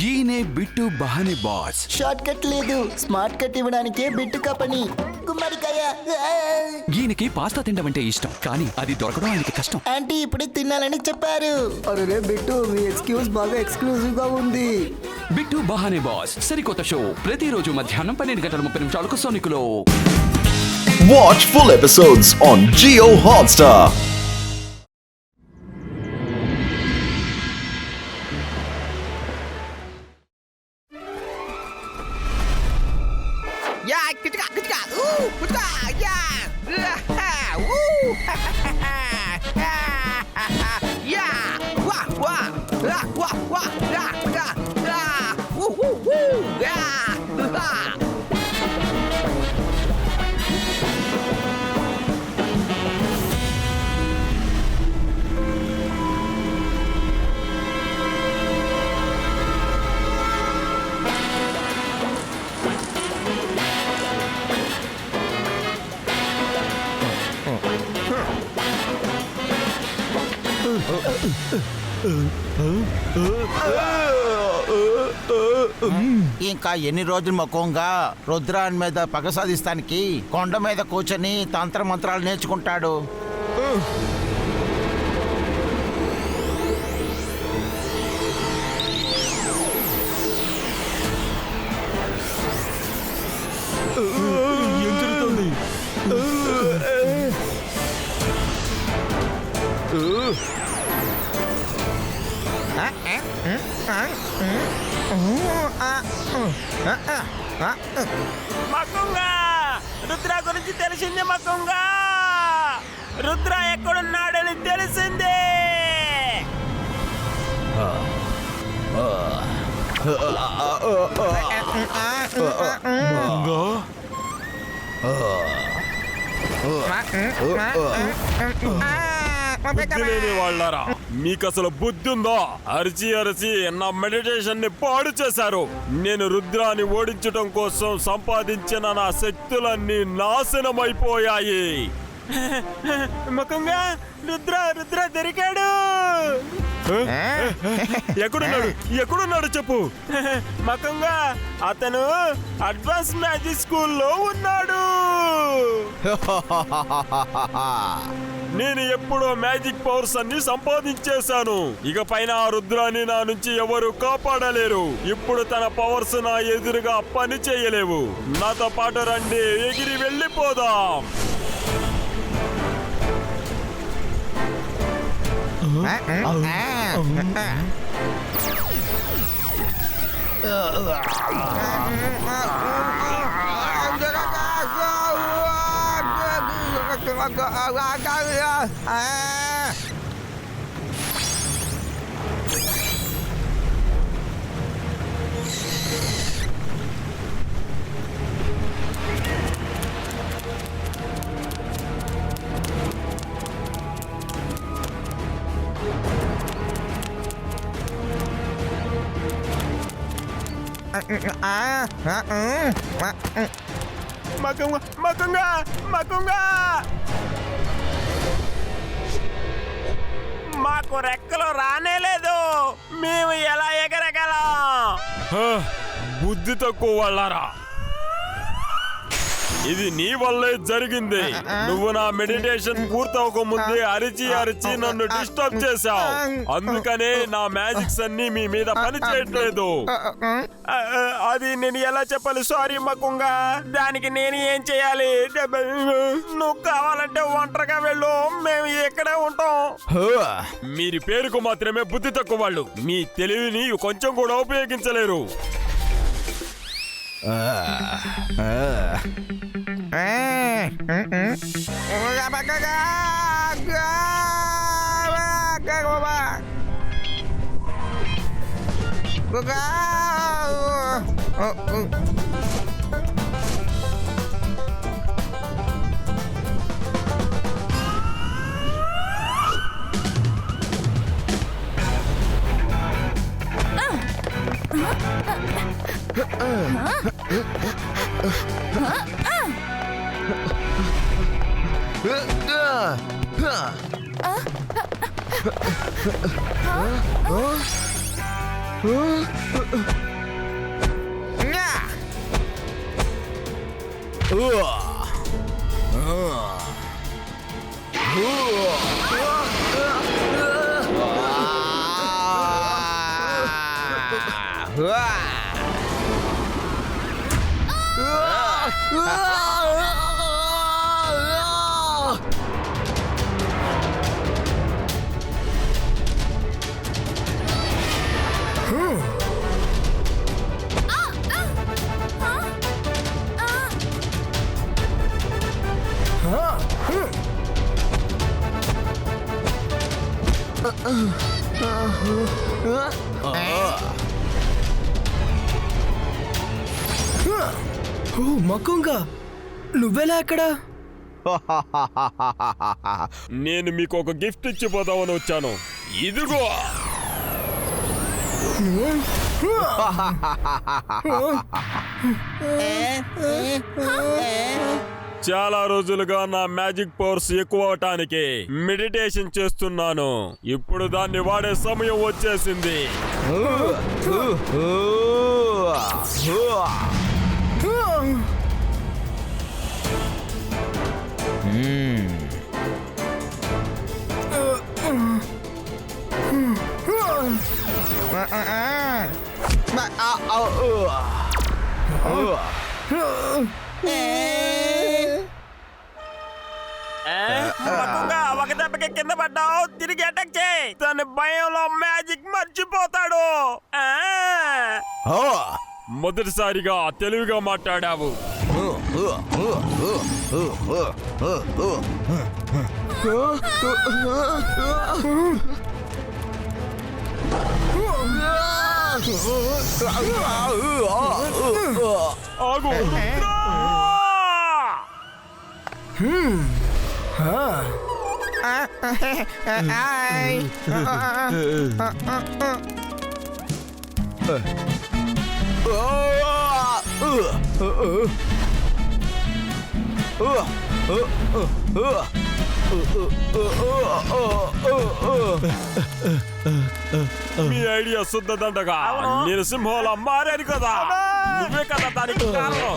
ఈయనే bit బహానే boss. Short cut లేదు, smart cut ఇవ్వడానికే బిట్టుకా పని. గుమ్మడికాయ. ఈయనకి పాస్తా తినడం అంటే ఇష్టం, కానీ అది దొరకడం ఆయనకి కష్టం. ఆంటీ ఇప్పుడే తినాలని చెప్పారు. అరే బిట్టు, మీ ఎక్స్క్యూజ్ బాగా ఎక్స్క్లూజివ్ గా ఉంది. బిట్టు బహానే బాస్ సరికొత్త షో ప్రతిరోజు మధ్యాహ్నం 12:30 సోనికులో. Watch full episodes on Jio Hotstar. Yeah, kuchka, ooh, kuchka, yeah, woo, yeah, wah, wah, wah, wah, yeah, woo, woo, woo, yeah. ఇంకా ఎన్ని రోజులు మక్కువగా రుద్రాన్ మీద పగ సాధిస్తానికి కొండ మీద కూర్చొని తంత్ర మంత్రాలు నేర్చుకుంటాడు. మకుంగా రుద్ర గురించి తెలిసింది. మకుంగా రుద్ర ఎక్కడున్నాడని తెలిసింది. బుద్ధి లేని వాళ్ళారా, మీకు అసలు బుద్ధి ఉందో? అరిచి అరిచి నా మెడిటేషన్ ని పాడు చేశారు. నేను రుద్రాన్ని ఓడించడం కోసం సంపాదించిన నా శక్తులన్నీ నాశనమైపోయాయి. మకుంగా రుద్ర దొరికాడు. ఎక్కడున్నాడు చెప్పు. మకుంగా అతను అడ్వాన్స్ మ్యాజిక్ స్కూల్లో ఉన్నాడు. నేను ఎప్పుడో మ్యాజిక్ పవర్స్ అన్ని సంపాదించేశాను. ఇక పైన ఆ రుద్రాన్ని నా నుంచి ఎవరు కాపాడలేరు. ఇప్పుడు తన పవర్స్ నా ఎదురుగా పని చేయలేవు. నాతో పాటు రండి, ఎగిరి వెళ్ళిపోదాం. మకుంగా మాకు రెక్కలు రానేలేదు. మేము ఎలా ఎగరగలం? బుద్ధి తక్కువ వాళ్ళారా, ఇది నీ వల్లే జరిగింది. నువ్వు నా మెడిటేషన్ పూర్తవక ముందే అరిచి అరిచి నన్ను డిస్టర్బ్ చేశావు. అందుకనే నా మ్యాజిక్స్ అన్ని మీ మీద పని చేయట్లేదు. అది నేను ఎలా చెప్పాలి? సారీ మకుంగా, దానికి నేను ఏం చేయాలి? నువ్వు కావాలంటే ఒంటరిగా వెళ్ళు, మేము ఇక్కడే ఉంటాం. మీరు పేరుకు మాత్రమే బుద్ధి తక్కువ వాళ్ళు. మీ తెలివిని కొంచెం కూడా ఉపయోగించలేరు. మకుంగా నువ్వెలా అక్కడ? నేను మీకు ఒక గిఫ్ట్ ఇచ్చిపోదామని వచ్చాను. ఇదిగో. చాలా రోజులుగా నా మ్యాజిక్ పవర్స్ ఎక్కువ అవటానికి మెడిటేషన్ చేస్తున్నాను. ఇప్పుడు దాన్ని వాడే సమయం వచ్చేసింది. మకుంగా ఒక దెబ్బకి కింద పడ్డావు, తిరిగి అటాక్ చేయి. తన భయంలో మ్యాజిక్ మర్చిపోతాడు. మొదటిసారిగా తెలివిగా మాట్లాడావు. ఆగు. మీ ఐడియా శుద్ధదండగా. నేను సింహంలా మారాను కదా, నువ్వే కదా దానికి కారణం.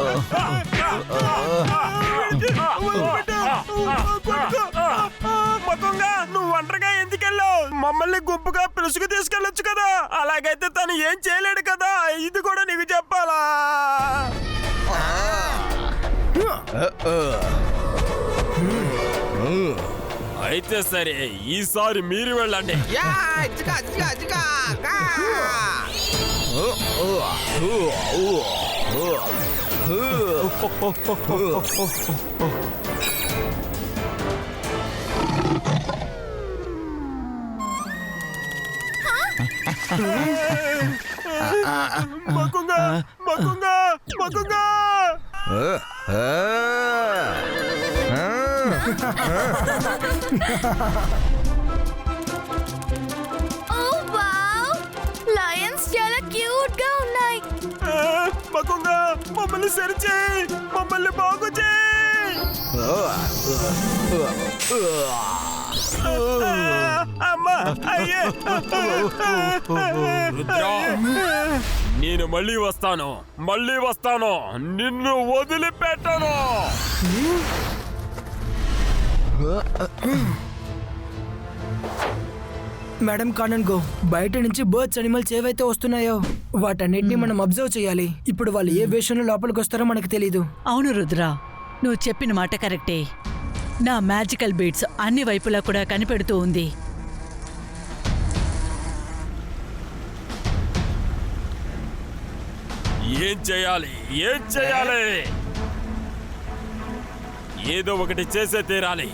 మకుంగా నువ్వు ఒంటరిగా ఎందుకెళ్ళావు? మమ్మల్ని గుంపుగా పిలుసుకు తీసుకెళ్ళొచ్చు కదా. అలాగైతే తను ఏం చేయలేడు కదా. ఇది కూడా నీకు చెప్పాలా? అయితే సరే, ఈసారి మీరు వెళ్ళండి. మకుంగా మకుంగా మకుంగా లయన్స్ చాలా క్యూట్ గా ఉన్నాయి. మకుంగా మమ్మల్ని సరిచేయి, మమ్మల్ని బాగు చేయి. అమ్మా, అయ్యే. రుద్రా, నేను మళ్ళీ వస్తాను, నిన్ను వదిలిపెట్టను. మేడం కానన్ గో, బయట నుంచి బర్డ్స్ అనిమల్స్ ఏవైతే వస్తున్నాయో వాటన్నిటిని మనం అబ్జర్వ్ చేయాలి. ఇప్పుడు వాళ్ళు ఏ వేషంలో లోపలికి వస్తారో మనకు తెలీదు. అవును రుద్రా, నువ్వు చెప్పిన మాట కరెక్టే. నా మ్యాజికల్ బీట్స్ అన్ని వైపులా కూడా కనిపెడుతూ ఉంది. ఏం చేయాలి? ఏదో ఒకటి చేసే తీరాలి.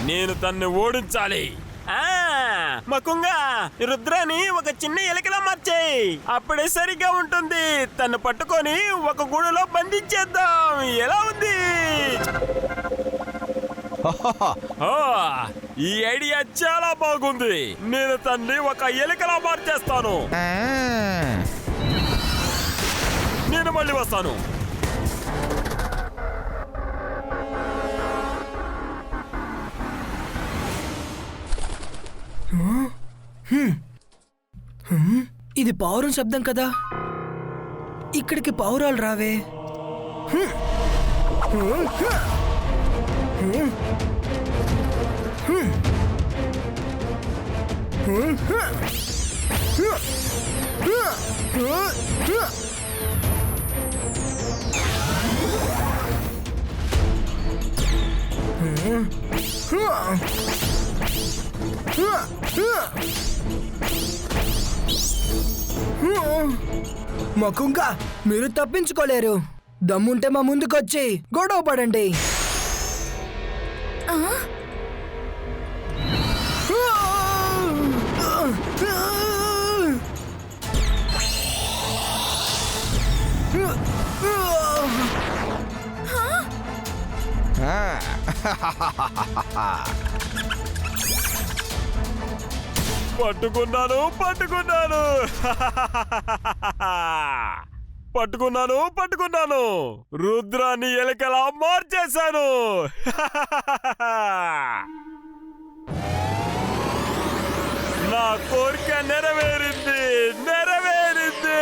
నేను తన్ని ఓడించాలి. మకుంగా రుద్రాని ఒక చిన్న ఎలుకలా మార్చేయి. అప్పుడే సరిగ్గా ఉంటుంది. తను పట్టుకొని ఒక గూడులో బంధించేద్దాం. ఎలా ఉంది? ఈ ఐడియా చాలా బాగుంది. నేను తన్ని ఒక ఎలుకలా మార్చేస్తాను. నేను మళ్ళీ వస్తాను. ఇది పావురం శబ్దం కదా. ఇక్కడికి పావురాలు రావే. మకుంగా మీరు తప్పించుకోలేరు. దమ్ముంటే మా ముందుకొచ్చి గొడవ పడండి. పట్టుకున్నాను పట్టుకున్నాను పట్టుకున్నాను పట్టుకున్నాను రుద్రాన్ని ఎలకలా మార్చేశాను. నా కోరిక నెరవేరింది నెరవేరింది.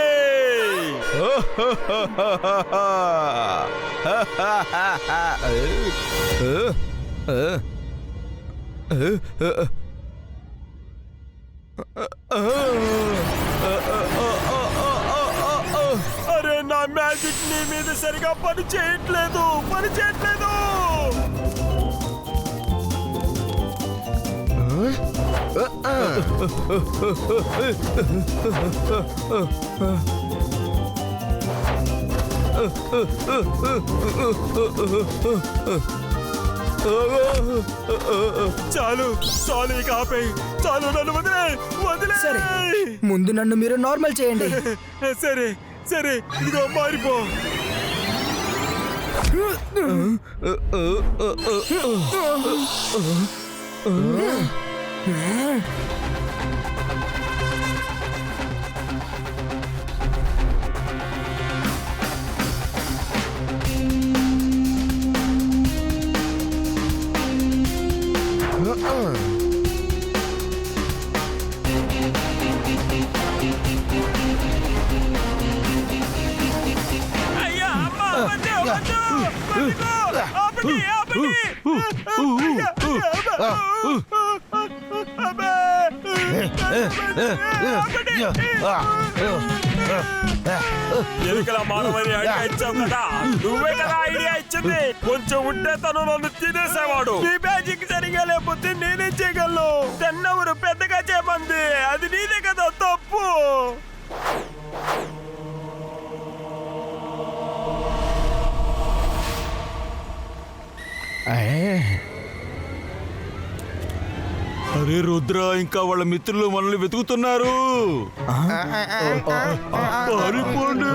అరే నా మ్యాజిక్ నీ మీద సరిగా పని చేయట్లేదు పని చేయట్లేదు. చాలు చాలు ఇక ఆపేయ్. చాలు నన్ను వదిలే వదిలే. సరే ముందు నన్ను మీరు నార్మల్ చేయండి. సరే సరే ఇదిగో మారిపో. అయ్యా అమ్మా వద్దు వద్దు వద్దు ఆపండి ఆపండి. ఎలుకల మానవని ఐడియా ఇచ్చావు కదా, నువ్వే కదా ఐడియా ఇచ్చింది. కొంచెం ఉంటే తను నన్ను తినేసేవాడు. నీ మ్యాజిక్ సరిగా లేకపోతే నేనేం చేయగలను? తెన్నవరు పెద్దగా చేయమంది, అది నీదే కదా తప్పు. అరే రుద్ర, ఇంకా వాళ్ళ మిత్రులు మనల్ని వెతుకుతున్నారు. పారిపోండి.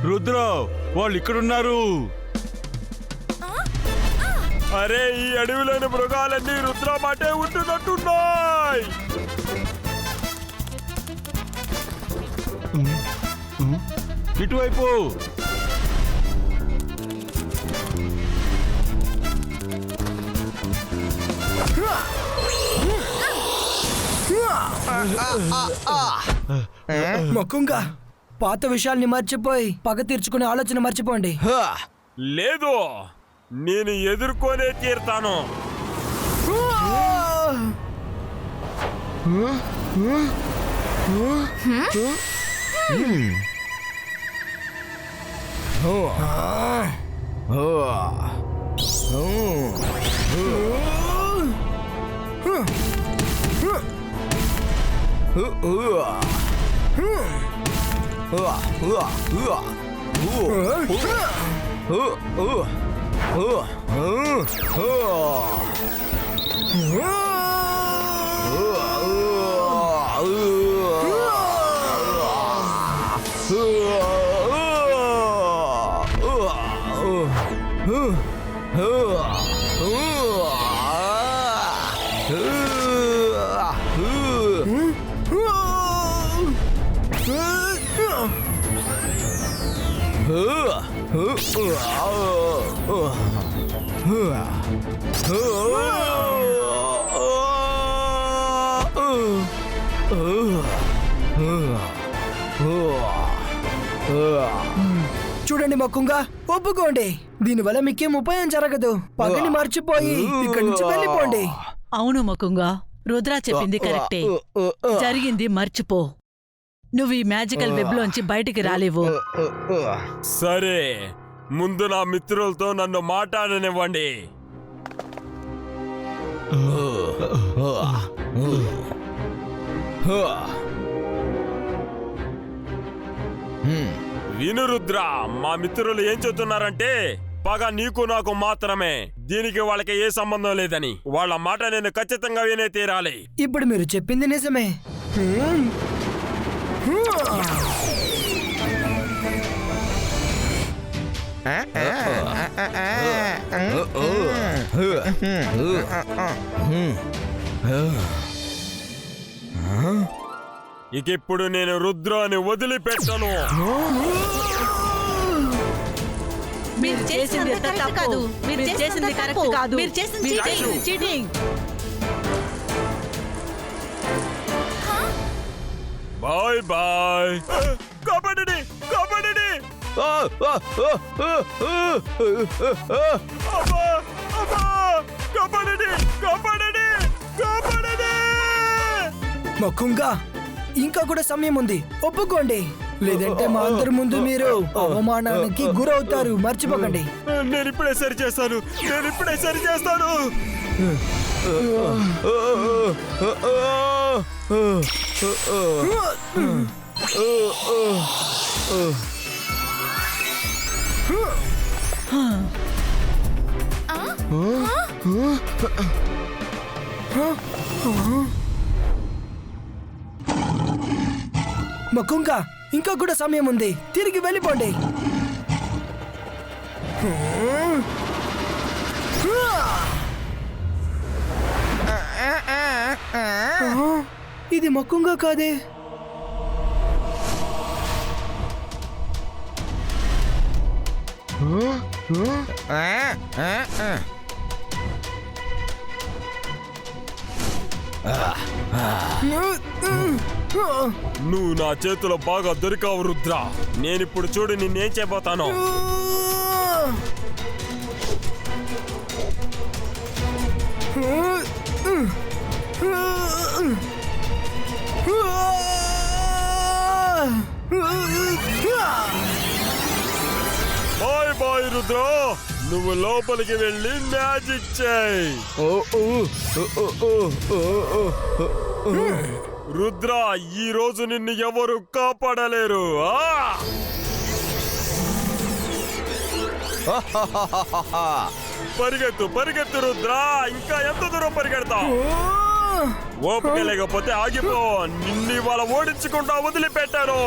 రుద్ర, వాళ్ళు ఇక్కడున్నారు. అరే ఈ అడవిలోని మృగాలన్నీ రుద్ర మాటే ఉంటున్నట్టున్నాయి. ఇటువైపు. మకుంగా పాత విషయాల్ని మర్చిపోయి పగ తీర్చుకునే ఆలోచన మర్చిపోండి. లేదు, నేను ఎదుర్కొనే తీరుతాను. చూడండి మక్కుంగా, ఒప్పుకోండి. దీనివల్ల మీకేం ఉపయోగం జరగదు. పగని మర్చిపోయి ఇక్కడి నుంచి వెళ్ళిపోండి. అవును ముకుంగా, రుద్ర చెప్పింది కరెక్టే. జరిగింది మర్చిపో. నువ్వు ఈ మ్యాజికల్ వెబ్ లోంచి బయటికి రాలేవు. సరే, ముందు నా మిత్రులతో నన్ను మాట్లాడనివ్వండి. విను రుద్ర, మా మిత్రులు ఏం చెప్తున్నారంటే పగ నీకు నాకు మాత్రమే, దీనికి వాళ్ళకి ఏ సంబంధం లేదని. వాళ్ళ మాట నేను ఖచ్చితంగా వినే తీరాలి. ఇప్పుడు మీరు చెప్పింది నిజమే. ఇక ఇప్పుడు నేను రుద్రాన్ని వదిలిపెట్టను. మీరు చేసింది తప్పు. మీరు చేసింది కరెక్ట్ కాదు. మీరు చేసింది చీటింగ్. Bye bye. కాపాడండి, కాపాడండి. అబ్బా, అబ్బా, కాపాడండి, కాపాడండి, కాపాడండి. మక్కుంగా, ఇంకా కూడా సమయం ఉంది, ఒప్పుకోండి. లేదంటే మా అందరి ముందు మీరు అవమానానికి గురవుతారు. మర్చిపోకండి. నేను ఇప్పుడే సరి చేస్తాను, నేను ఇప్పుడే సరి చేస్తాను. మక్కుంగా, ఇంకా కూడా సమయం ఉంది, తిరిగి వెళ్ళిపోండి. ఇది మక్కుంగా కాదే. నువ్వు నా చేతిలో బాగా దొరికావు రుద్ర. నేనిప్పుడు చూడు నిన్నేం చేయబోతాను. బాయ్ బాయ్ రుద్ర, నువ్వు లోపలికి వెళ్ళి మ్యాజిక్ చేయి. రుద్ర, ఈ రోజు నిన్ను ఎవరు కాపాడలేరు. పరిగెత్తు పరిగెత్తు రుద్ర, ఇంకా ఎంత దూరం పరిగెడతావు? ఓపిక లేకపోతే ఆగిపో. నిన్ను ఇవాళ ఓడించకుండా వదిలిపెట్టాను.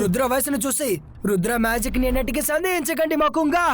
రుద్ర వయసును చూసి రుద్ర మ్యాజిక్ ని ఎన్నటికీ సందేహించకండి మకుంగా.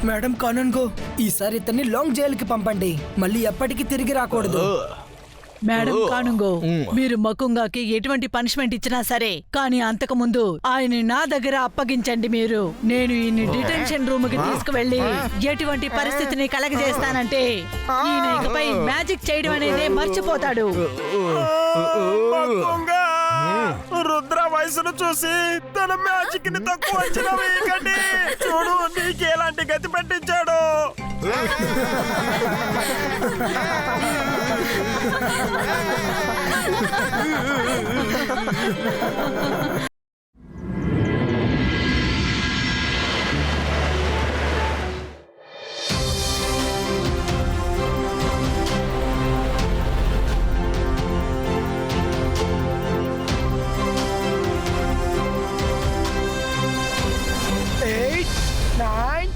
మేడం కానన్ గో, ఈసారి ఇతన్ని లాంగ్ జైలుకి పంపండి. మళ్ళీ ఎప్పటికీ తిరిగి రాకూడదు. మేడం కానుంగో, మీరు మకుంగాకి ఎటువంటి పనిష్మెంట్ ఇచ్చినా సరే, కానీ అంతకు ముందు ఆయన నా దగ్గర అప్పగించండి. మీరు నేను ఈయన డిటెన్షన్ రూమ్ కి తీసుకువెళ్ళి ఎటువంటి పరిస్థితిని కలగజేస్తానంటే ఈయన ఇకపై మ్యాజిక్ చేయడం అనేది మర్చిపోతాడు. రుద్ర వయసును చూసి తన మ్యాజిక్ ని తక్కువ అంచనా వేయకండి. చూడు నీకు ఎలాంటి గతి పట్టించాడు. Eight, 9,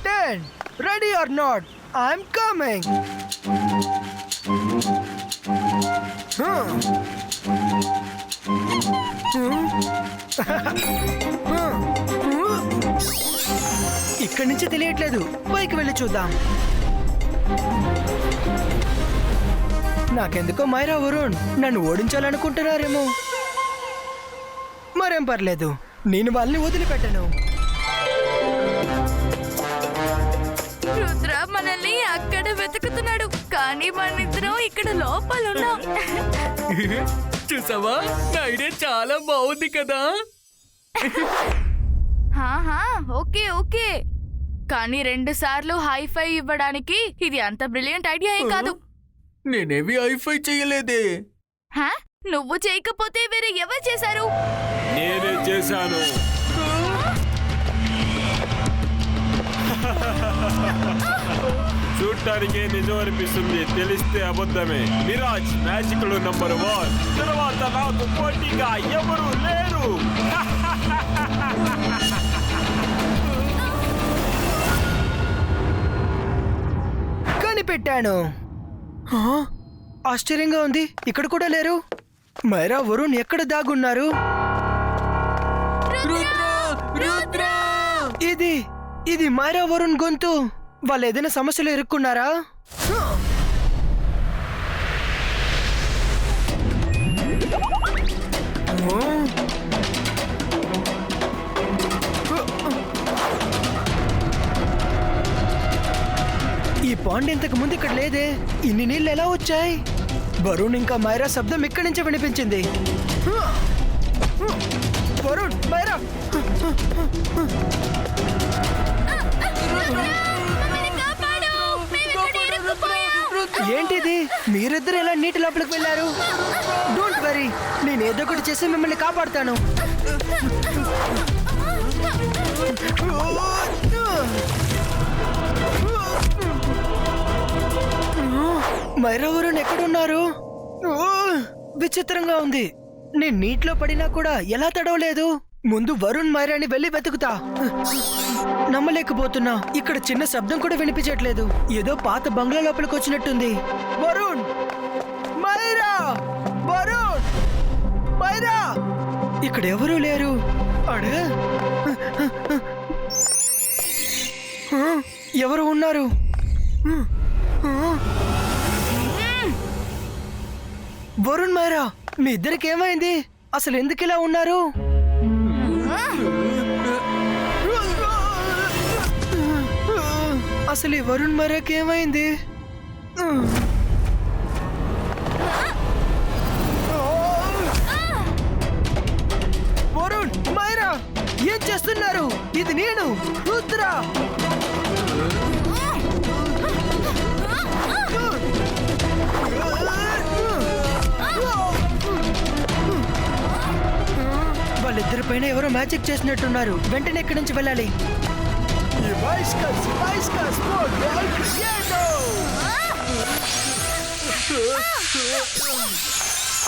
10. Ready or not, I'm coming. ఇక్కడి నుంచి తెలియట్లేదు. పైకి వెళ్ళి చూద్దాం. నాకెందుకో మైరా వరుణ్ నన్ను ఓడించాలనుకుంటున్నారేమో. మరేం పర్లేదు, నేను వాళ్ళని వదిలిపెట్టను. రుద్ర మనల్ని అక్కడ వెతుకుతున్నాడు, కానీ మనిద్దరం ఇక్కడ లోపల ఉన్నాం. చూసావా, నా ఐడియా చాలా బాగుంది కదా. ఓకే ఓకే, కానీ 2 సార్లు హైఫై ఇవ్వడానికి ఇది అంత బ్రిలియంట్ ఐడియా ఏం కాదు. నేనేవి హైఫై చేయలేదే. నువ్వు చేయకపోతే వేరే ఎవరు చేశారు? నేనే చేశాను. చూడటానికి నిజం అనిపిస్తుంది, తెలిస్తే అబద్ధమే. మిరాజ్ మ్యాజిక్ లో నంబర్ 1. తర్వాత నాకు పోటీగా ఎవరు లేరు. కనిపెట్టాను. ఆశ్చర్యంగా ఉంది, ఇక్కడ కూడా లేరు. మైరా వరుణ్ ఎక్కడ దాగున్నారు? ఇది మైరా వరుణ్ గొంతు. వాళ్ళు ఏదైనా సమస్యలు ఇరుక్కున్నారా? ఈ పాండ్ ఇంతకు ముందు ఇక్కడ లేదే. ఇన్ని నీళ్ళు ఎలా వచ్చాయి? వరుణ్ ఇంకా మైరా శబ్దం ఇక్కడి నుంచి వినిపించింది. వరుణ్, మైరా, ఏంటిది? మీరిద్దరు ఎలా నీటి లోపలికి వెళ్ళారు? డోంట్ వరీ, నేను ఏదో ఒకటి చేసి మిమ్మల్ని కాపాడుతాను. మైరా వరుణ్ ఎక్కడున్నారు? విచిత్రంగా ఉంది. నేను నీటిలో పడినా కూడా ఎలా తడవలేదు. ముందు వరుణ్ మైరాని వెళ్ళి వెతుకుతా. నమ్మలేకపోతున్నా, ఇక్కడ చిన్న శబ్దం కూడా వినిపించట్లేదు. ఏదో పాత బంగ్లా లోపలికి వచ్చినట్టుంది. వరుణ్, మైరా, వరుణ్, మైరా, ఇక్కడ ఎవరూ లేరు. అడే, ఎవరు ఉన్నారు? వరుణ్, మైరా, మీ ఇద్దరికి ఏమైంది? అసలు ఎందుకు ఇలా ఉన్నారు? అసలు ఈ వరుణ్ మైరాకి ఏమైంది? వరుణ్, మైరా, ఏం చేస్తున్నారు? ఇది నేను, రుద్ర. వాళ్ళిద్దరి పైన ఎవరో మ్యాజిక్ చేసినట్టున్నారు. వెంటనే ఇక్కడి నుంచి వెళ్ళాలి.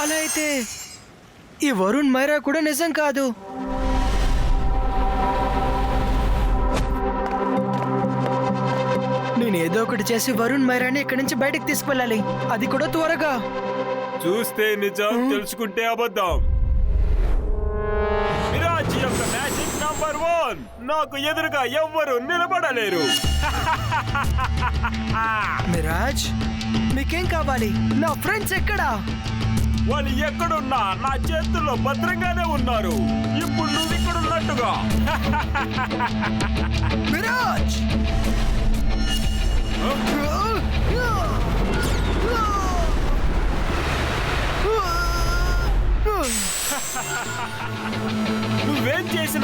అలా అయితే ఈ వరుణ్ మైరా కూడా నిజం కాదు. నేను ఏదో ఒకటి చేసి వరుణ్ మైరాని ఇక్కడి నుంచి బయటకు తీసుకువెళ్ళాలి. అది కూడా త్వరగా. చూస్తే నిజం, తెలుసుకుంటే అబద్ధం. మిరాజ్ యొక్క మ్యాజిక్ నంబర్ 1. నాకు ఎదురుగా ఎవ్వరు నిలబడలేరు. మిరాజ్, మీకేం కావాలి? నా ఫ్రెండ్స్ ఎక్కడా? వాళ్ళు ఎక్కడున్నా నా చేతుల్లో భద్రంగానే ఉన్నారు. ఇప్పుడు నువ్వు ఇక్కడ ఉన్నట్టుగా. మిరాజ్,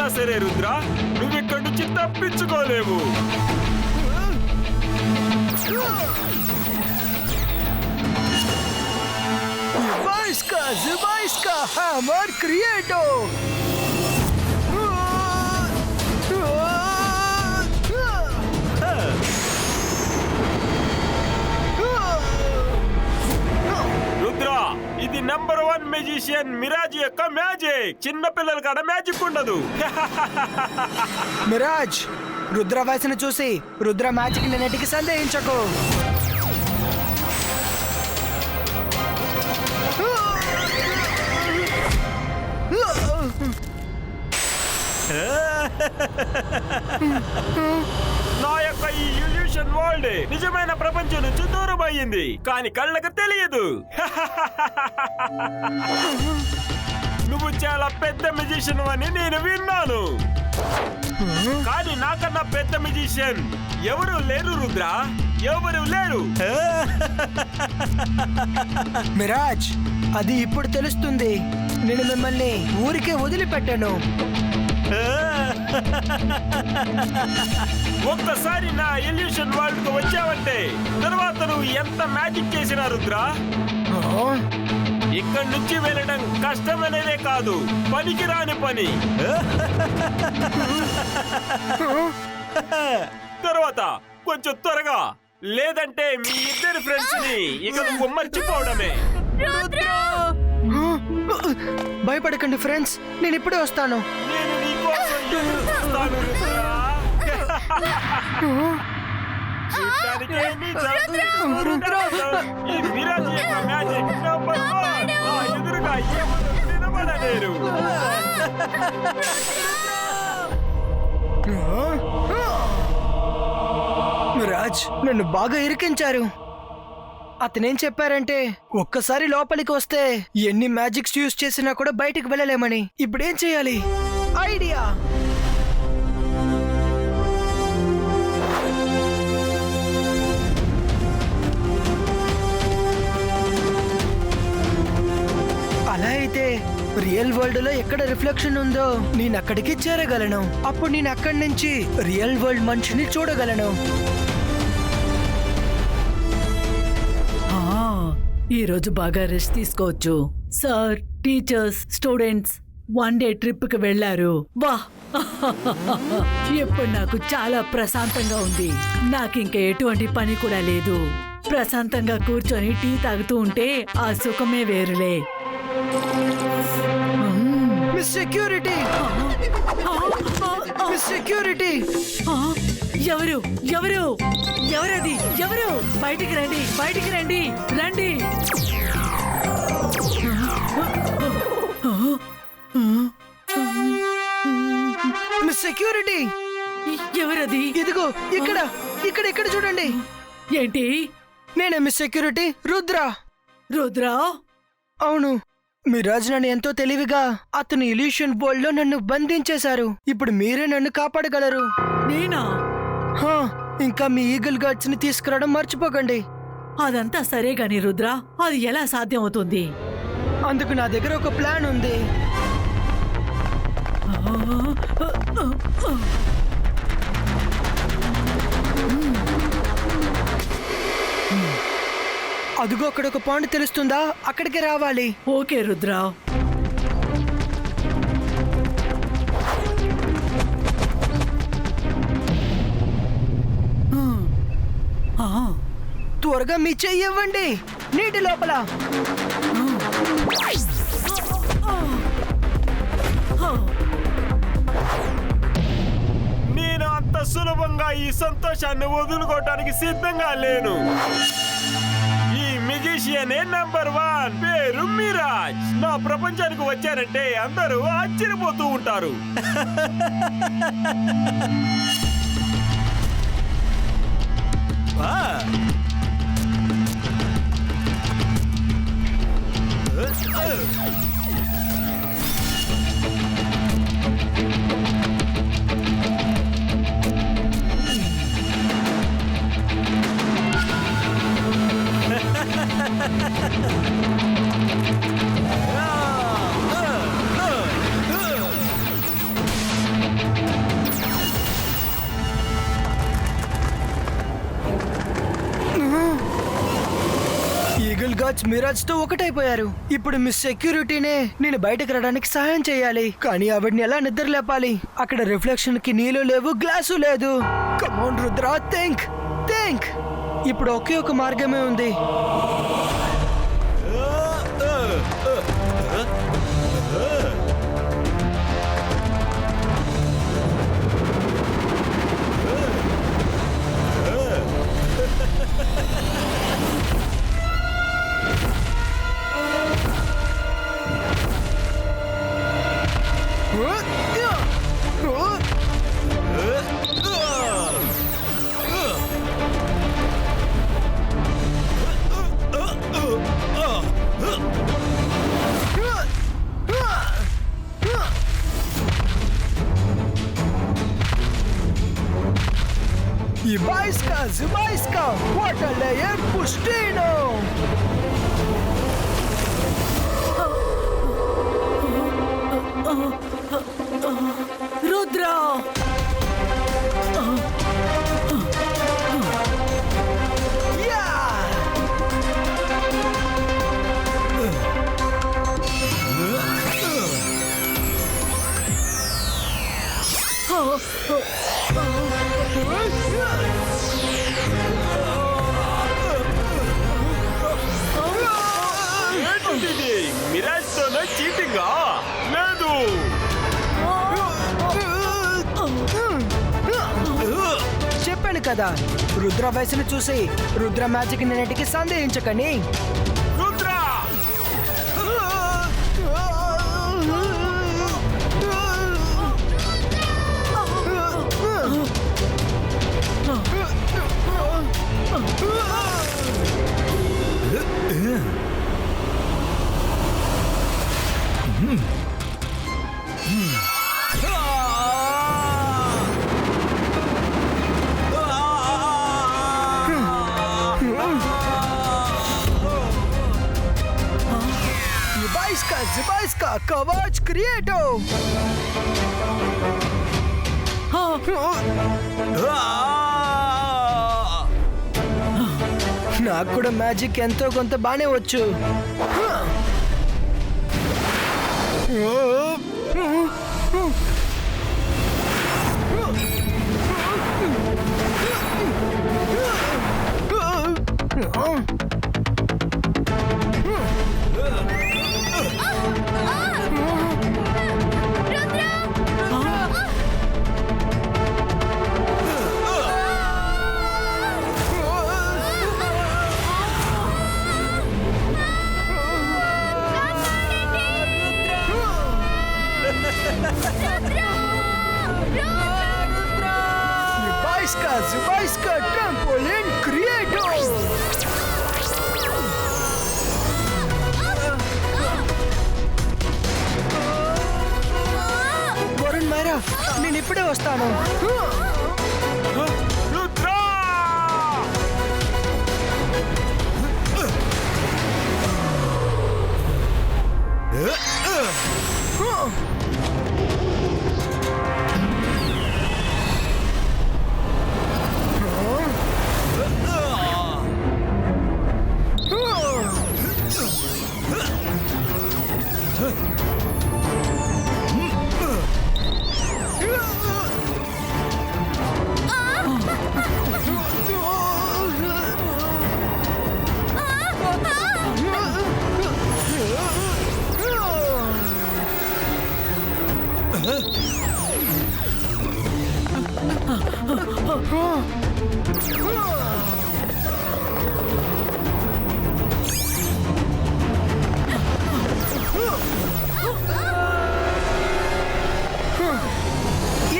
ఏమైనా సరే రుద్ర, నువ్వు ఇక్కడి నుంచి తప్పించుకోలేవు. Zubaiska Hammer Creator! రుద్ర, ఇది నంబర్ 1 మెజిషియన్ మిరాజ్ యొక్క మ్యాజిక్. చిన్న పిల్లల కాడ మ్యాజిక్ ఉండదు. మిరాజ్, రుద్ర వయసును చూసి రుద్ర మ్యాజిక్ నెటికి సందేహించకు. నా యొక్క ఈ ఇల్యూషన్ వరల్డ్ నిజమైన ప్రపంచం నుంచి దూరం అయ్యింది, కానీ కళ్ళకు తెలియదు. నువ్వు చాలా పెద్ద మెజిషియన్ అని నేను విన్నాను, కానీ నాకన్నా పెద్ద మెజిషియన్ ఎవరు లేరు రుద్ర, ఎవరు లేరు. మిరాజ్, అది ఇప్పుడు తెలుస్తుంది. నేను మిమ్మల్ని ఊరికే వదిలిపెట్టాను. ఒక్కసారి నా ఇల్యూషన్ వరల్డ్ కు వచ్చావంటే తర్వాత నువ్వు ఎంత మ్యాజిక్ చేసినా రుద్ర, ఇక్కడి నుంచి వెళ్ళడం కష్టమనేదే కాదు, పనికిరాని పని. తర్వాత కొంచెం త్వరగా, లేదంటే మీ ఇద్దరు ఫ్రెండ్స్ ని ఇక నువ్వు మర్చిపోవడమే. భయపడకండి ఫ్రెండ్స్, నేను ఇప్పుడే వస్తాను. నేను నీకోసం ఎదురు చూస్తాను రుద్ర. చూడ్డానికే నీ ఈ మిరాజ్ యొక్క మ్యాజిక్ నంబర్ 1. నా ఎదురుగా ఎవరు నిలబడలేరు. మిరాజ్, నన్ను బాగా ఇరికించారు. అతనేం చెప్పారంటే ఒక్కసారి లోపలికి వస్తే ఎన్ని మ్యాజిక్స్ యూజ్ చేసినా కూడా బయటికి వెళ్ళలేమని. ఇప్పుడేం చేయాలి? ఐడియా! అలా అయితే రియల్ వరల్డ్ లో ఎక్కడ రిఫ్లెక్షన్ ఉందో నేను అక్కడికి చేరగలను. అప్పుడు నేను అక్కడి నుంచి రియల్ వరల్డ్ మనిషిని చూడగలను. ఈ రోజు బాగా రెస్ట్ తీసుకోవచ్చు. Sir, teachers, students 1 day trip కి వెళ్లారు. వా, ఇప్పుడు నాకు చాలా ప్రశాంతంగా ఉంది. నాకు ఇంకా ఎటువంటి పని కూడా లేదు. ప్రశాంతంగా కూర్చొని టీ తాగుతూ ఉంటే ఆ సుఖమే వేరులే. Miss security! Miss security! ఎవరు ఎవరు ఎవరది? ఎవరు? బయటికి రండి, బయటికి రండి, రండి. Miss security! ఎవరది? ఇదిగో ఇక్కడ ఇక్కడ ఇక్కడ చూడండి. ఏంటి? నేనే మిస్ సెక్యూరిటీ, రుద్ర. రుద్ర? అవును, మిరాజ్ నన్ను ఎంతో తెలివిగా అతను ఇల్యూషన్ వరల్డ్ లో నన్ను బంధించేశారు. ఇప్పుడు మీరే నన్ను కాపాడగలరు. నేనా? ఇంకా మీ ఈగల్ గార్డ్స్ ని తీసుకురావడం మర్చిపోకండి. అదంతా సరే గాని రుద్ర, అది ఎలా సాధ్యం అవుతుంది? అందుకు నా దగ్గర ఒక ప్లాన్ ఉంది. అదిగో అక్కడ ఒక పాయింట్ తెలుస్తుందా? అక్కడికి రావాలి. ఓకే రుద్ర. త్వరగా మీ చెయ్యి ఇవ్వండి నీటి లోపల. నేను అంత సులభంగా ఈ సంతోషాన్ని వదులుకోవటానికి సిద్ధంగా లేను. ఈ మెజిషియనే నంబర్ 1, పేరు మిరాజ్. నా ప్రపంచానికి వచ్చారంటే అందరూ ఆశ్చర్యపోతూ ఉంటారు. ఈవిల్ గాడ్స్ మిరాజ్ తో ఒకటైపోయారు. ఇప్పుడు మిస్ సెక్యూరిటీనే నేను బయటకు రావడానికి సహాయం చేయాలి. కానీ ఆవిడ్ని ఎలా నిద్ర లేపాలి? అక్కడ రిఫ్లెక్షన్ కి నీళ్ళు లేవు, గ్లాసు లేదు. Come on Rudra, think think. ఇప్పుడు ఒకే ఒక మార్గమే ఉంది. Zybajska, Waterlayer Pustino! Rudra! Miraz తోనే చీటింగా లేదు. చెప్పాను కదా, రుద్ర వయసును చూసి రుద్ర మ్యాజిక్ నేటికి సందేహించకని. Rudra Zybajska, Kavach Creator! నాకు కూడా మ్యాజిక్ ఎంతో కొంత బానే వచ్చు. Zybajska Trampoline Creator! Varun Myra, నేను ఇప్పుడే వస్తాను.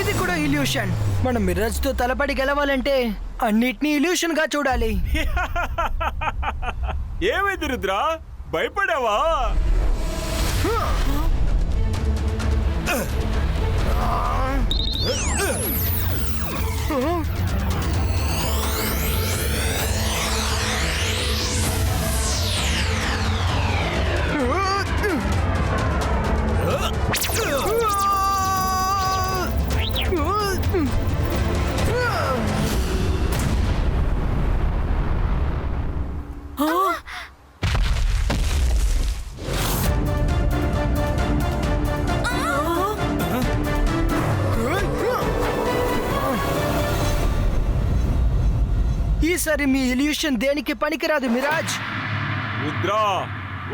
ఇది కూడా ఇల్యూషన్. మనం మిర్రర్స్ తో తలపడి గెలవాలంటే అన్నిటినీ ఇల్యూషన్ గా చూడాలి. ఏమైంది రుద్ర, భయపడావా? ఈసారి మీ ఇల్యూషన్ దేనికి పనికిరాదు మిరాజ్. రుద్రా,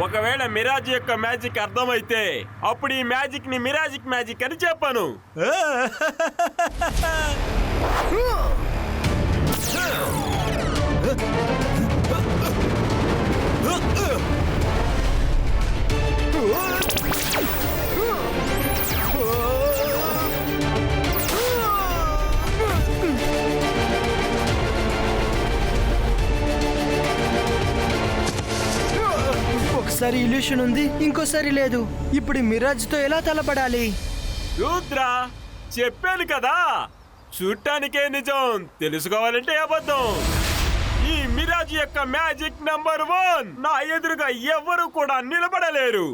ఒకవేళ మిరాజ్ యొక్క మ్యాజిక్ అర్థమైతే అప్పుడు ఈ మ్యాజిక్ ని మిరాజిక్ మ్యాజిక్ అని చెప్పాను. ఒకసారి ఇల్యూషన్ ఉంది, ఇంకోసారి లేదు. ఇప్పుడు మిరాజ్తో ఎలా తలపడాలి? రుద్రా, చెప్పాను కదా, చూడటానికే నిజం, తెలుసుకోవాలంటే అబద్ధం. ఈ మిరాజ్ యొక్క మ్యాజిక్ నంబర్ 1 నా ఎదురుగా ఎవరు కూడా నిలబడలేరు.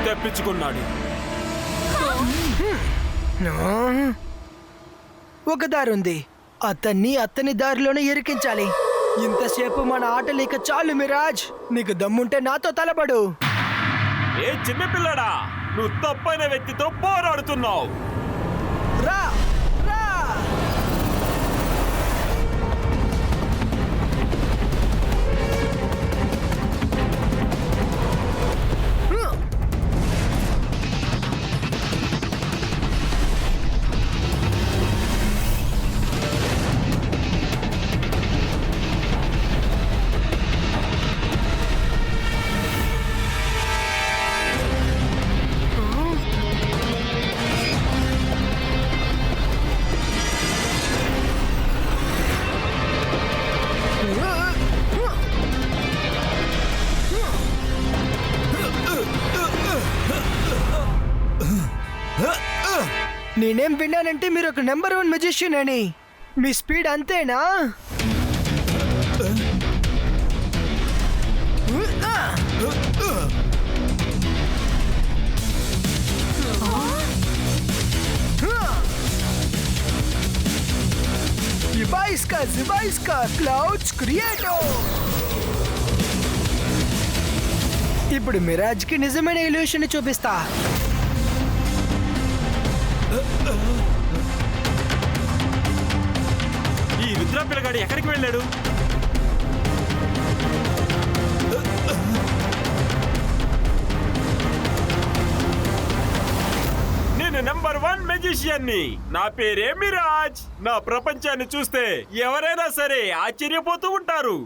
తెప్పించుకున్నాడు. ఒక దారి ఉంది, అతని దారిలోనే ఇరికించాలి. ఇంతసేపు మన ఆటలు ఇక చాలు మిరాజ్. నీకు దమ్ముంటే నాతో తలపడు. ఏ చిన్నపిల్లడా, నువ్వు తప్పైన వ్యక్తితో పోరాడుతున్నావు. రా రా. నేనేం విన్నానంటే మీరు ఒక నెంబర్ 1 మెజిషియన్ అని. మీ స్పీడ్ అంతేనా? Zibaiska Clouds Creator. ఇప్పుడు మిరాజ్ కి నిజమైన ఇల్యూషన్ చూపిస్తా. ఈ రుద్ర పిల్లగాడు ఎక్కడికి వెళ్ళాడు? నేను నెంబర్ 1 మెజిషియన్ ని. నా పేరే మిరాజ్. నా ప్రపంచాన్ని చూస్తే ఎవరైనా సరే ఆశ్చర్యపోతూ ఉంటారు.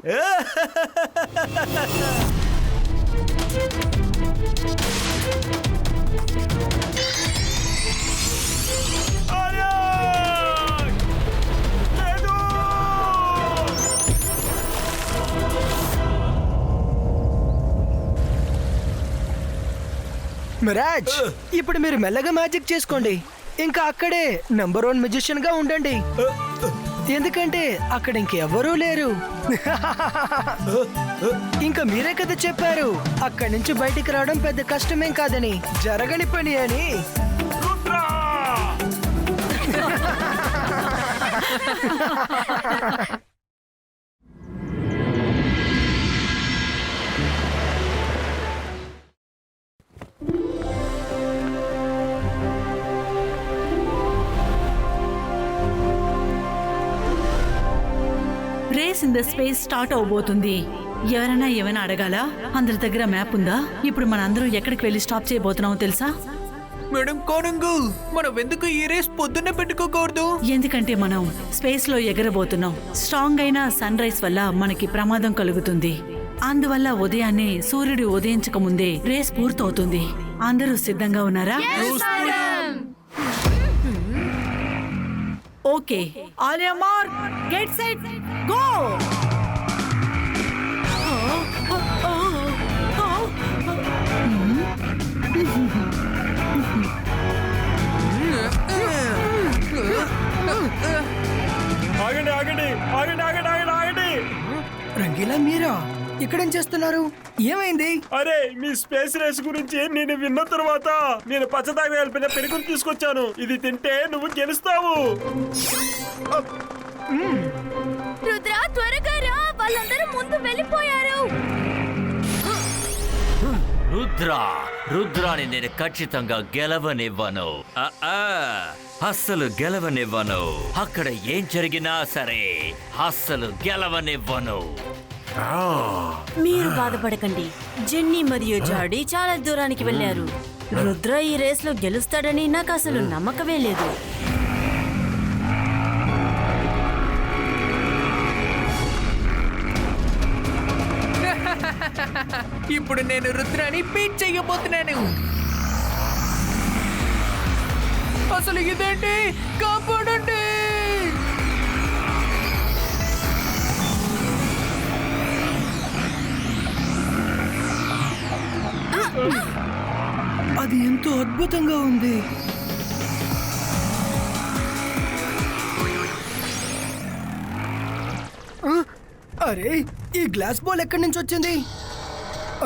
మిరాజ్, ఇప్పుడు మీరు మెల్లగా మ్యాజిక్ చేసుకోండి. ఇంకా అక్కడే నంబర్ 1 మెజిషియన్ గా ఉండండి. ఎందుకంటే అక్కడ ఇంకెవరూ లేరు. ఇంకా మీరే కదా చెప్పారు అక్కడి నుంచి బయటికి రావడం పెద్ద కష్టమేం కాదని, జరగని పని అని. Race in the space start అవబోతుంది. ఎవరైనా ఏమైనా అడగాలా? అందరి దగ్గర మ్యాప్ ఉందా? ఇప్పుడు మన అందరం ఎక్కడికి వెళ్ళి స్టాప్ చేయబోతున్నామో తెలుసా? మేడం కానుంగు, మనం ఎందుకు ఈ రేస్ పొద్దున్నే పెట్టుకోకూడదు? ఎందుకంటే మనం స్పేస్ లో ఎగరబోతున్నాం. స్ట్రాంగ్ అయిన సన్ రైజ్ వల్ల మనకి ప్రమాదం కలుగుతుంది. అందువల్ల ఉదయాన్నే సూర్యుడు ఉదయించక ముందే రేస్ పూర్తవుతుంది. అందరూ సిద్ధంగా ఉన్నారా? Okay, on your mark, get set, go! ఆగండి ఆగండి ఆగండి ఆగండి ఆగండి ఆగండి. రంగీలా మీరా ఇక్కడేం చేస్తున్నారు? ఏమైంది? అరే, మీ స్పేస్ రేస్ గురించి నేను విన్న తర్వాత నేను పచ్చదాగ కలిపిన పెరుగును తీసుకొచ్చాను. ఇది తింటే నువ్వు గెలుస్తావు. రుద్ర, త్వరగా రా, వాళ్ళందరూ ముందు వెళ్ళిపోయారు. రుద్రాని నేను ఖచ్చితంగా గెలవనివ్వను. అస్సలు గెలవనివ్వను. అక్కడ ఏం జరిగినా సరే అస్సలు గెలవనివ్వను. మీరు బాధపడకండి. జెన్నీ మరియు జాడీ చాలా దూరానికి వెళ్లారు. రుద్ర ఈ రేస్ లో గెలుస్తాడని నాకు అసలు నమ్మకమే లేదు. ఇప్పుడు నేను రుద్రాని బీట్ చెయ్యబోతున్నాను. అసలు ఇదేంటి? కాపాడండి! అది ఎంతో అద్భుతంగా ఉంది. అరే, ఈ గ్లాస్ బాల్ ఎక్కడి నుంచి వచ్చింది?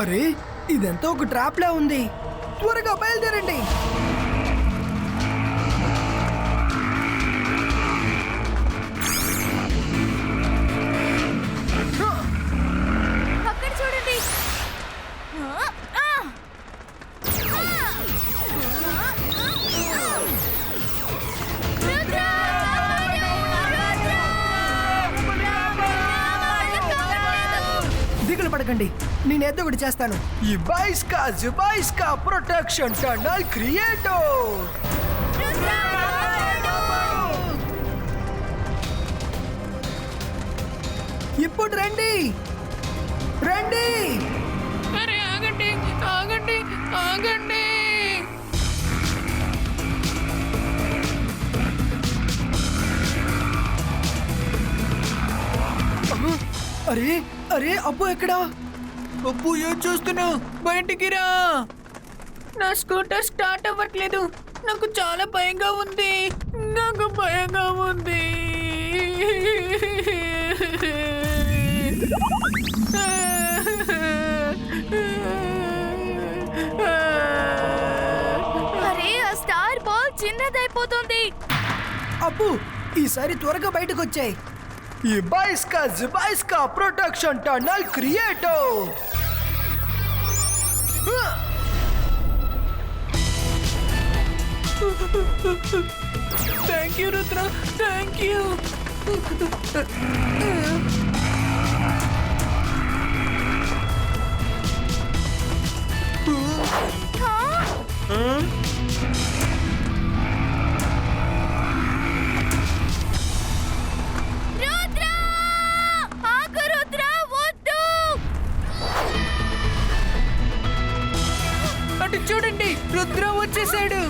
అరే, ఇదంతా ఒక ట్రాప్ లా ఉంది. త్వరగా బయలుదేరండి. అక్కడ చూడండి. దిగులు పడకండి, నేను ఏదో ఒకటి చేస్తాను. ఈ జుబైస్కా ప్రొటెక్షన్ టనల్ క్రియేటో. ఇప్పుడు రండి రండి. అరే ఆగండి ఆగండి ఆగండి! అరే అరే, అప్పు ఎక్కడా? అప్పు, ఏం చూస్తున్నావు? బయటికి రా. నా స్కూటర్ స్టార్ట్ అవ్వట్లేదు. నాకు చాలా భయంగా ఉంది. అరే, ఆ స్టార్ బాల్ చిన్నదైపోతుంది. అప్పు, ఈసారి త్వరగా బయటకు వచ్చాయి. ఈ జుబైస్కా ప్రొటెక్షన్ టనల్ క్రియేటో. Thank you Rudra, thank you. Rudra, ఆగు రుద్ర, వద్దు. అటు చూడండి, రుద్ర వచ్చేసాడు.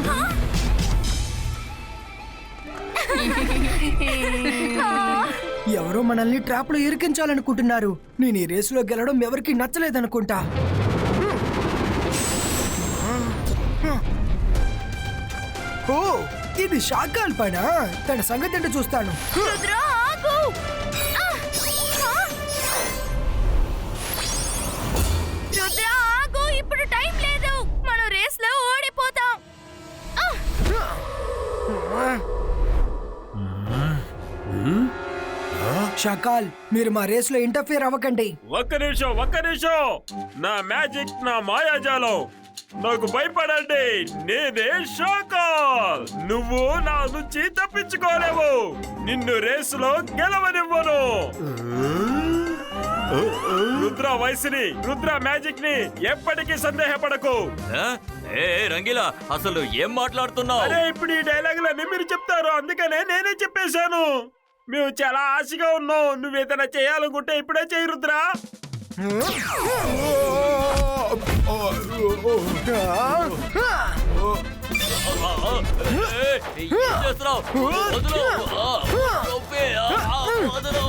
ఎవరో మనల్ని ట్రాప్ లో ఇరికించాలనుకుంటున్నారు. నేను ఈ రేసులో గెలవడం ఎవరికి నచ్చలేదనుకుంటా. ఓ, ఇది షాకాల్ పైన. తన సంగతి ఏంటో చూస్తాను. రుద్ర, ఆగు. రుద్ర, ఆగు, ఇప్పుడు టైం లేదు. మనం రేస్ లో ఓడిపోతాం. షాకాల్, మీరు మా రేస్ లో ఇంటర్ఫియర్ అవ్వకండి. ఒక్క నిమిషం. నా మ్యాజిక్, నా మాయాజాలం. నాకు భయపడండి. నేనే షాకాల్. నువ్వు నా నుంచి తప్పించుకోలేవు. నిన్ను రేసులో గెలవనివ్వను. రుద్ర వయసుని, రుద్ర మ్యాజిక్ ని ఎప్పటికీ సందేహపడకు. ఏ రంగిలా, అసలు ఏం మాట్లాడుతున్నావు? అరే ఇప్పుడు ఈ డైలాగులన్నీ మీరు చెప్తారు, అందుకనే నేనే చెప్పేశాను. మేము చాలా ఆశగా ఉన్నాం. నువ్వు ఏదైనా చేయాలనుకుంటే ఇప్పుడే చేయి రుద్రా. ఏం చేస్తున్నావు? వదులు. నొప్పి. వదులు.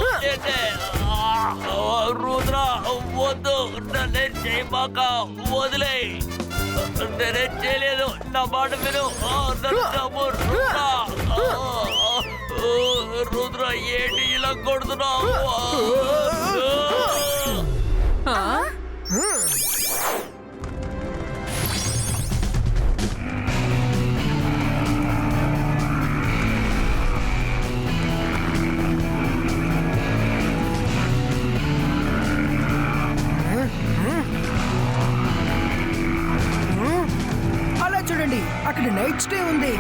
రుద్ర వద్దు, నన్నే చేయమాక, వదిలే. నేనేం చేయలేదు, నా మాట విను. నన్ను రుద్ర ఏంటి ఇలా కొడుతున్నావు? అలా చూడండి, అక్కడ నైట్ స్టే ఉంది.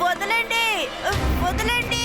వదలండి, వదలండి.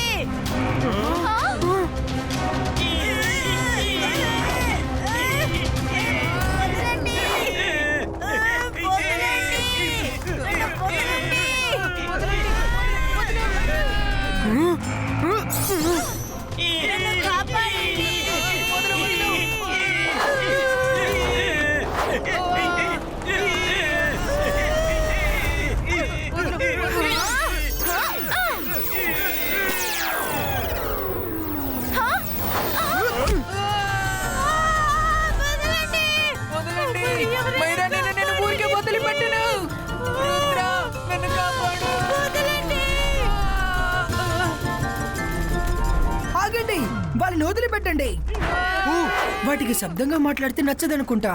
ఆగండి, వాళ్ళని వదిలిపెట్టండి. వాటికి శబ్దంగా మాట్లాడితే నచ్చదనుకుంటా.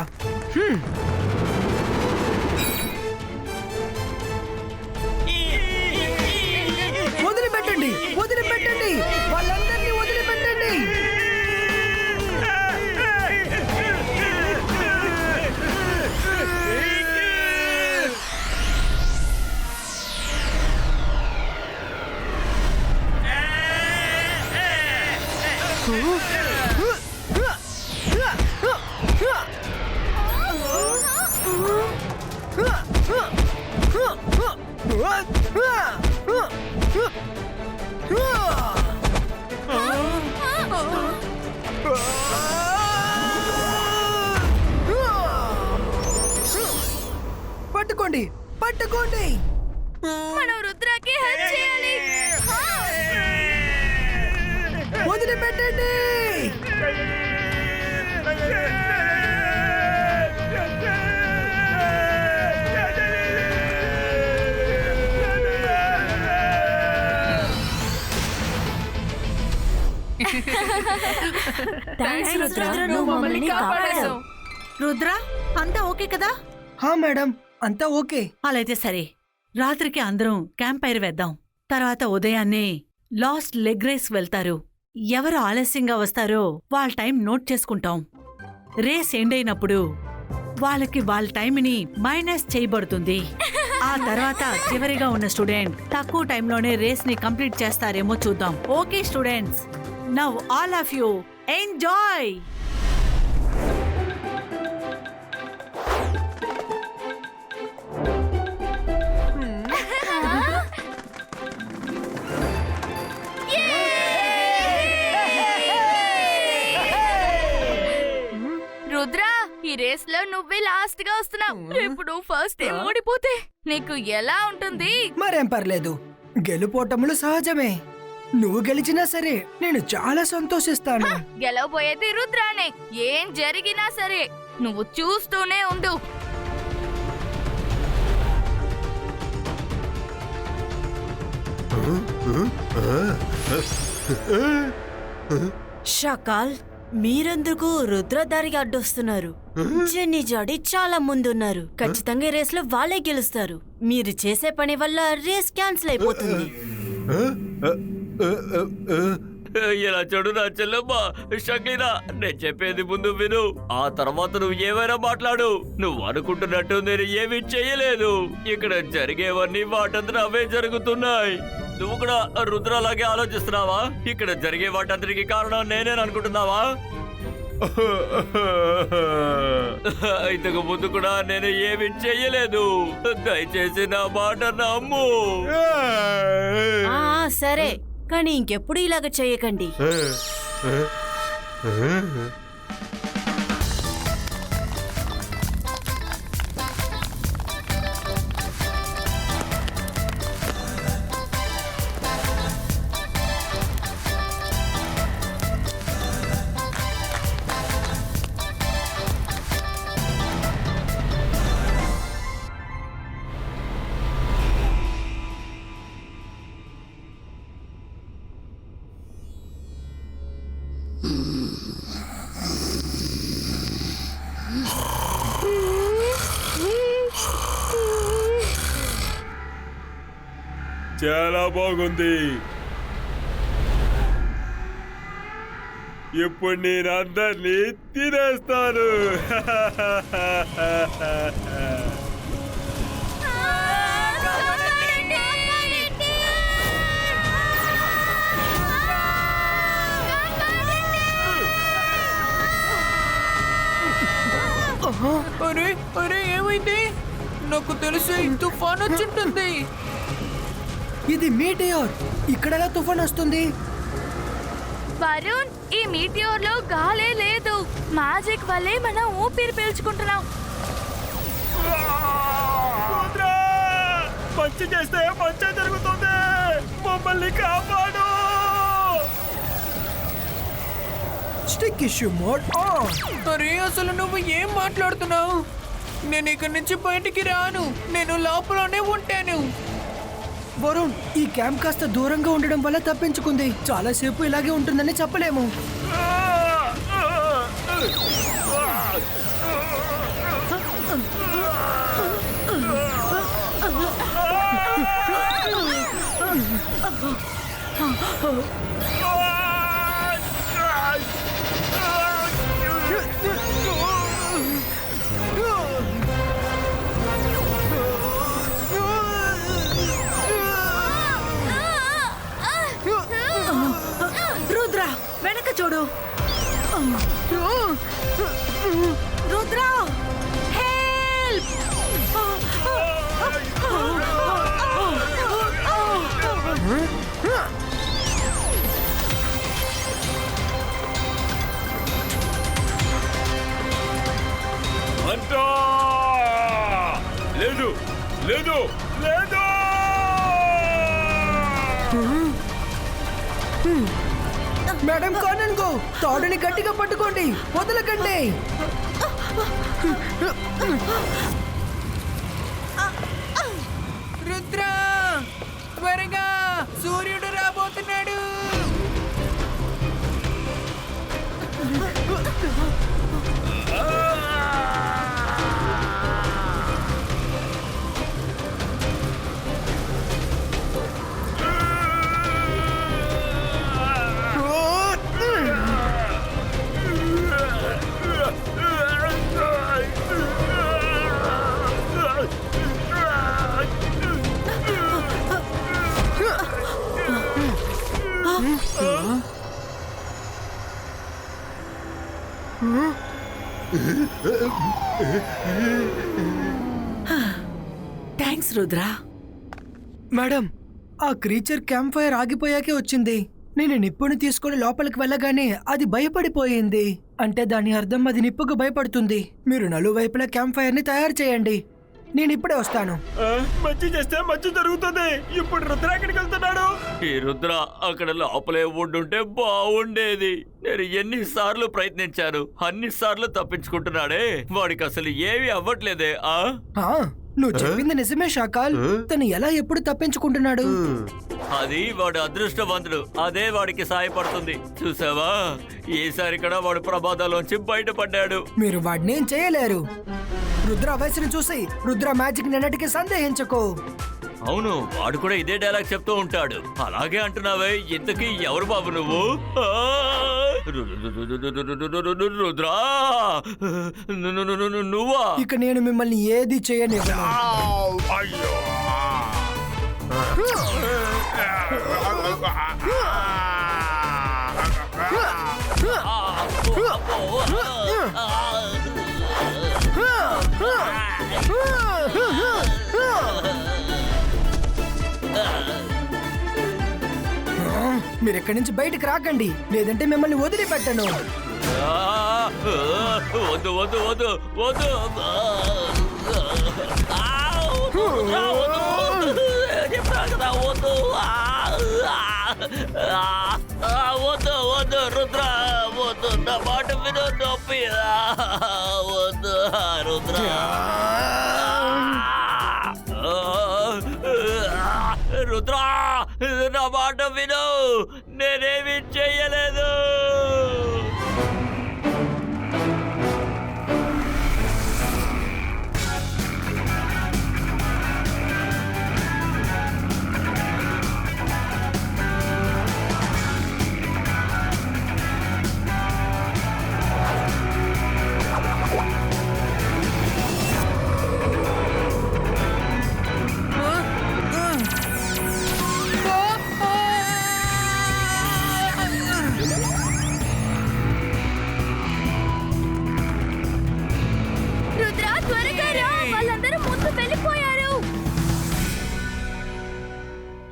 వదిలిపెట్టండి, వదిలిపెట్టండి, వాళ్ళందరినీ వదిలిపెట్టండి. పట్టుకోండి, పట్టుకోండి. మనం రుద్రాకి హెల్ప్ చేయాలి. వదిలిపెట్టండి. థాంక్స్ రుద్ర, నువ్వు మమ్మల్ని కాపాడావు. రుద్ర, అంతా ఓకే కదా? హా మేడం, అంతా ఓకే. అలా అయితే సరే, రాత్రికి అందరం క్యాంప్ ఫైర్ వేద్దాం. తర్వాత ఉదయాన్నే లాస్ట్ లెగ్ రేస్ వెళ్తారు. ఎవరు ఆలస్యంగా వస్తారో వాళ్ళ టైం నోట్ చేసుకుంటాం. రేస్ ఎండ్ అయినప్పుడు వాళ్ళకి వాళ్ళ టైంని మైనస్ చేయబడుతుంది. ఆ తర్వాత చివరిగా ఉన్న స్టూడెంట్ తక్కువ టైంలోనే రేస్ ని కంప్లీట్ చేస్తారేమో చూద్దాం. Okay students, now all of you enjoy. Rudra, ఈ రేస్ లో నువ్వే లాస్ట్ గా వస్తున్నావు. రేపు నువ్వు ఫస్ట్ టైం ఓడిపోతే నీకు ఎలా ఉంటుంది? మరేం పర్లేదు, గెలుపోటములు సహజమే. నువ్వు గెలిచినా సరే నేను చాలా సంతోషిస్తాను. గెలవబోయేది రుద్రానే. ఏం జరిగినా సరే నువ్వు చూస్తూనే ఉండు. షకాల్, మీరెందుకు రుద్రదారికి అడ్డొస్తున్నారు? జెన్నీ జాడి చాలా ముందున్నారు. ఖచ్చితంగా ఈ రేస్ లో వాళ్ళే గెలుస్తారు. మీరు చేసే పని వల్ల రేస్ క్యాన్సిల్ అయిపోతుంది. ఇలా చూడు నా చెల్లమ్మ షకీనా, నేను చెప్పేది ముందు విను. ఆ తర్వాత నువ్వు ఏమైనా మాట్లాడు. నువ్వు అనుకుంటున్నట్టు నేను ఏమీ చెయ్యలేదు. ఇక్కడ జరిగేవన్నీ వాటంతా అవే జరుగుతున్నాయి. నువ్వు కూడా రుద్రలాగే ఆలోచిస్తున్నావా? ఇక్కడ జరిగే వాటందరికీ కారణం నేనేననుకుంటున్నావా? ఇంతకు ముందు కూడా నేను ఏమి చెయ్యలేదు. దయచేసి నా మాట నమ్ము. సరే, కానీ ఇంకెప్పుడు ఇలాగ చేయకండి. చాలా బాగుంది. ఇప్పుడు నేను అందరినీ తినేస్తాను. అరే అరే ఏమైంది? నాకు తెలుసు తుఫాన్ వచ్చింటుంది. ఇది మీటియోర్. ఇక్కడ తుఫాన్ వస్తుంది. వరుణ్, ఈ మీటియోర్ లో గాలే లేదు. మ్యాజిక్ వల్లే మనం ఊపిరి పీల్చుకుంటున్నాం. మంచి చేస్తే మంచి జరుగుతుంది. మమ్మల్ని కాపాడు. Stick issue mode on. అరే అసలు నువ్వు ఏం మాట్లాడుతున్నావు? నేను ఇక్కడి నుంచి బయటికి రాను. నేను లోపలనే ఉంటాను. వరుణ్, ఈ క్యాంప్ కాస్త దూరంగా ఉండడం వల్ల తప్పించుకుంది. చాలాసేపు ఇలాగే ఉంటుందని చెప్పలేము. రుద్ర, వెనక చూడు. రుద్ర, హెల్ప్! అంటా లేదు లేదు లేదు. మేడం కానన్ గో, తాడుని గట్టిగా పట్టుకోండి, వదలకండి. రుద్ర, త్వరగా, సూర్యుడు రాబోతున్నాడు. థ్యాంక్స్ రుద్ర. మేడం, ఆ క్రీచర్ క్యాంప్ ఫైర్ ఆగిపోయాకే వచ్చింది. నేను నిప్పుని తీసుకొని లోపలికి వెళ్ళగానే అది భయపడిపోయింది. అంటే దాని అర్థం అది నిప్పుకు భయపడుతుంది. మీరు నలువైపులా క్యాంప్ ఫైర్ ని తయారు చేయండి. నేను ఇప్పుడే వస్తాను. మంచి చేస్తే మంచి జరుగుతుంది. ఇప్పుడు రుద్ర ఎక్కడికి వెళ్తున్నాడు? ఈ రుద్ర అక్కడ లోపలే ఉండుంటే బాగుండేది. నేను ఎన్నిసార్లు ప్రయత్నించాను, అన్నిసార్లు తప్పించుకుంటున్నాడే. వాడికి అసలు ఏమీ అవ్వట్లేదే. నువ్వు చెప్పింది నిజమే షాకాల్. తను ఎలా ఎప్పుడు తప్పించుకుంటున్నాడు? అది వాడు అదృష్టవంతుడు. అదే వాడికి సాయపడుతుంది. చూసావా, ఈసారి కూడా వాడు ప్రమాదాలోంచి బయటపడ్డాడు. మీరు వాడిని ఏం చేయలేరు. రుద్ర వయసును చూసి రుద్ర మ్యాజిక్ నిన్నటికి సందేహించకు. అవును, వాడు కూడా ఇదే డైలాగ్ చెప్తూ ఉంటాడు. అలాగే అంటున్నావే, ఇంతకీ ఎవరు బాబు నువ్వు? రుద్రా, నువ్వా? ఇక నేను మిమ్మల్ని ఏది చేయనివ్వను. అయ్యో మీరు ఎక్కడి నుంచి బయటకు రాకండి, లేదంటే మిమ్మల్ని వదిలిపెట్టను. వద్దు వద్దు వద్దు వద్దు వద్దు వద్దు రుద్ర వద్దు, నా మాట విను, నొప్పి వద్దు రుద్ర. రుద్ర నా మాట విను, నేనేమి చెయ్యలేదు. రుద్ర త్వరగా రా, వాళ్ళందరూ ముందు వెళ్ళిపోయారు.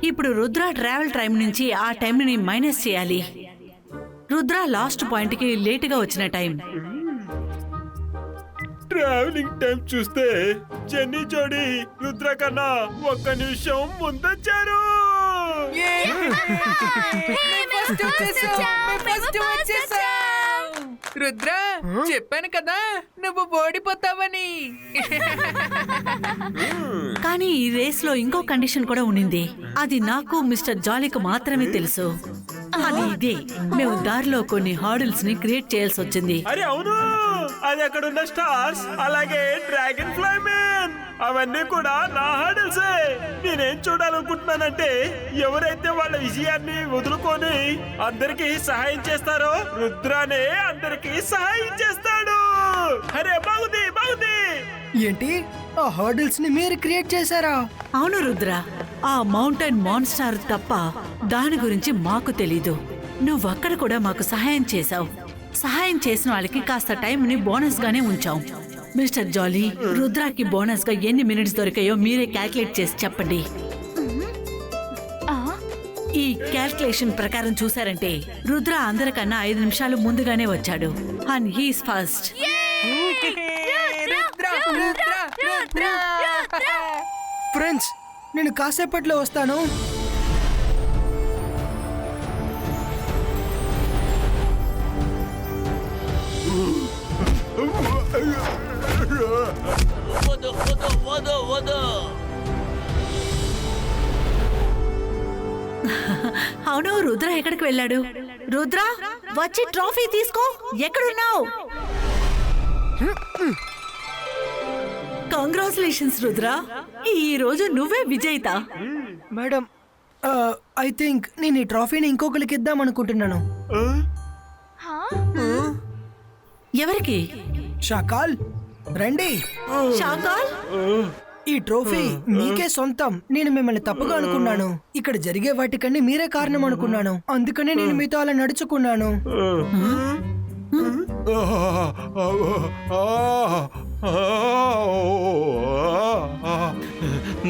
ఇప్పుడు రుద్ర ట్రావెల్ టైం నుంచి ఆ టైంని మైనస్ చేయాలి. రుద్ర లాస్ట్ పాయింట్ కి లేటుగా వచ్చిన టైం. ట్రావెలింగ్ టైం చూస్తే జెన్నీ జోడి రుద్ర కన్నా 1 నిమిషం ముందొచ్చారు. రుద్ర, చెప్పాను కదా నువ్వు ఓడిపోతావని. కానీ ఈ రేస్ లో ఇంకో కండిషన్ కూడా ఉండింది. అది నాకు మిస్టర్ జాలీకి మాత్రమే తెలుసు. అది ఇదే, మేము దారిలో కొన్ని హార్డిల్స్ ని క్రియేట్ చేయాల్సి వచ్చింది. అరే అవును, అది అక్కడ ఉన్న స్టార్స్ అలాగే డ్రాగన్ ఫ్లై మ్యాన్ అవన్నీ కూడా నా హార్డిల్సే. నేనేం చూడాలనుకుంటున్నానంటే ఎవరైతే వాళ్ళ విజయాన్ని వదులుకొని అందరికి సహాయం చేస్తారో రుద్రానే అందరికి సహాయం చేస్తాడు. అరే బాగుంది బాగుంది. ఏంటి, ఆ హర్డిల్స్ ని మీరు క్రియేట్ చేశారా? అవును రుద్ర, ఆ మౌంటైన్ మాన్స్టర్ తప్ప దాని గురించి మాకు తెలీదు. నువ్వక్కడ కూడా మాకు సహాయం చేశావు. సహాయం చేసిన వాళ్ళకి కాస్త టైంని బోనస్ గానే ఉంచాం. మిస్టర్ జాలీ, రుద్రాకి బోనస్ గా ఎన్ని మినిట్స్ దొరికాయో మీరే క్యాల్కులేట్ చేసి చెప్పండి. ఈ క్యాల్కులేషన్ ప్రకారం చూసారంటే రుద్ర అందరికన్నా 5 నిమిషాలు ముందుగానే వచ్చాడు. And he's first. ఫ్రెండ్స్, నేను కాసేపట్లో వస్తాను. వద్దు వద్దు వద్దు వద్దు. అవును, రుద్ర ఎక్కడికి వెళ్ళాడు? రుద్ర, వచ్చి ట్రోఫీ తీసుకో. ఎక్కడున్నావు? కంగ్రాచులేషన్స్ రుద్ర, ఈ రోజు నువ్వే విజేత. మేడం, ఐ థింక్ నేను ఈ ట్రోఫీని ఇంకొకరికి ఇద్దాం అనుకుంటున్నాను. ఎవరికి? షాకాల్, రండి. షాకాల్, ఈ ట్రోఫీ మీకే సొంతం. నేను మిమ్మల్ని తప్పుగా అనుకున్నాను. ఇక్కడ జరిగే వాటికన్నీ మీరే కారణం అనుకున్నాను. అందుకనే నేను మీతో అలా నడుచుకున్నాను.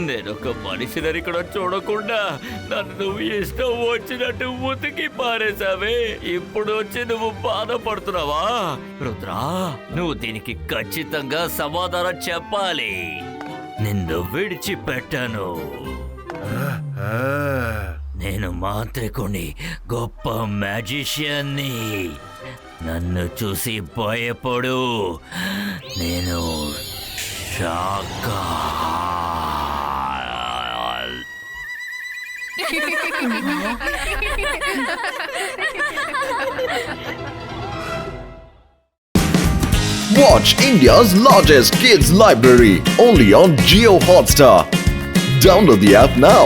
నేనొక మనిషిని కూడా చూడకుండా నన్ను నువ్వు ఇష్టం వచ్చినట్టు ఉతికి పారేసావే. ఇప్పుడు వచ్చి నువ్వు బాధపడుతున్నావా? రుద్రా, నువ్వు దీనికి ఖచ్చితంగా సమాధానం చెప్పాలి. నిన్ను విడిచిపెట్టాను. నేను మాంత్రికుని, గొప్ప మ్యాజిషియన్ని. నన్ను చూసి భయపడు. నేను Shakaal. Watch India's largest kids library only on Jio Hotstar. Download the app now.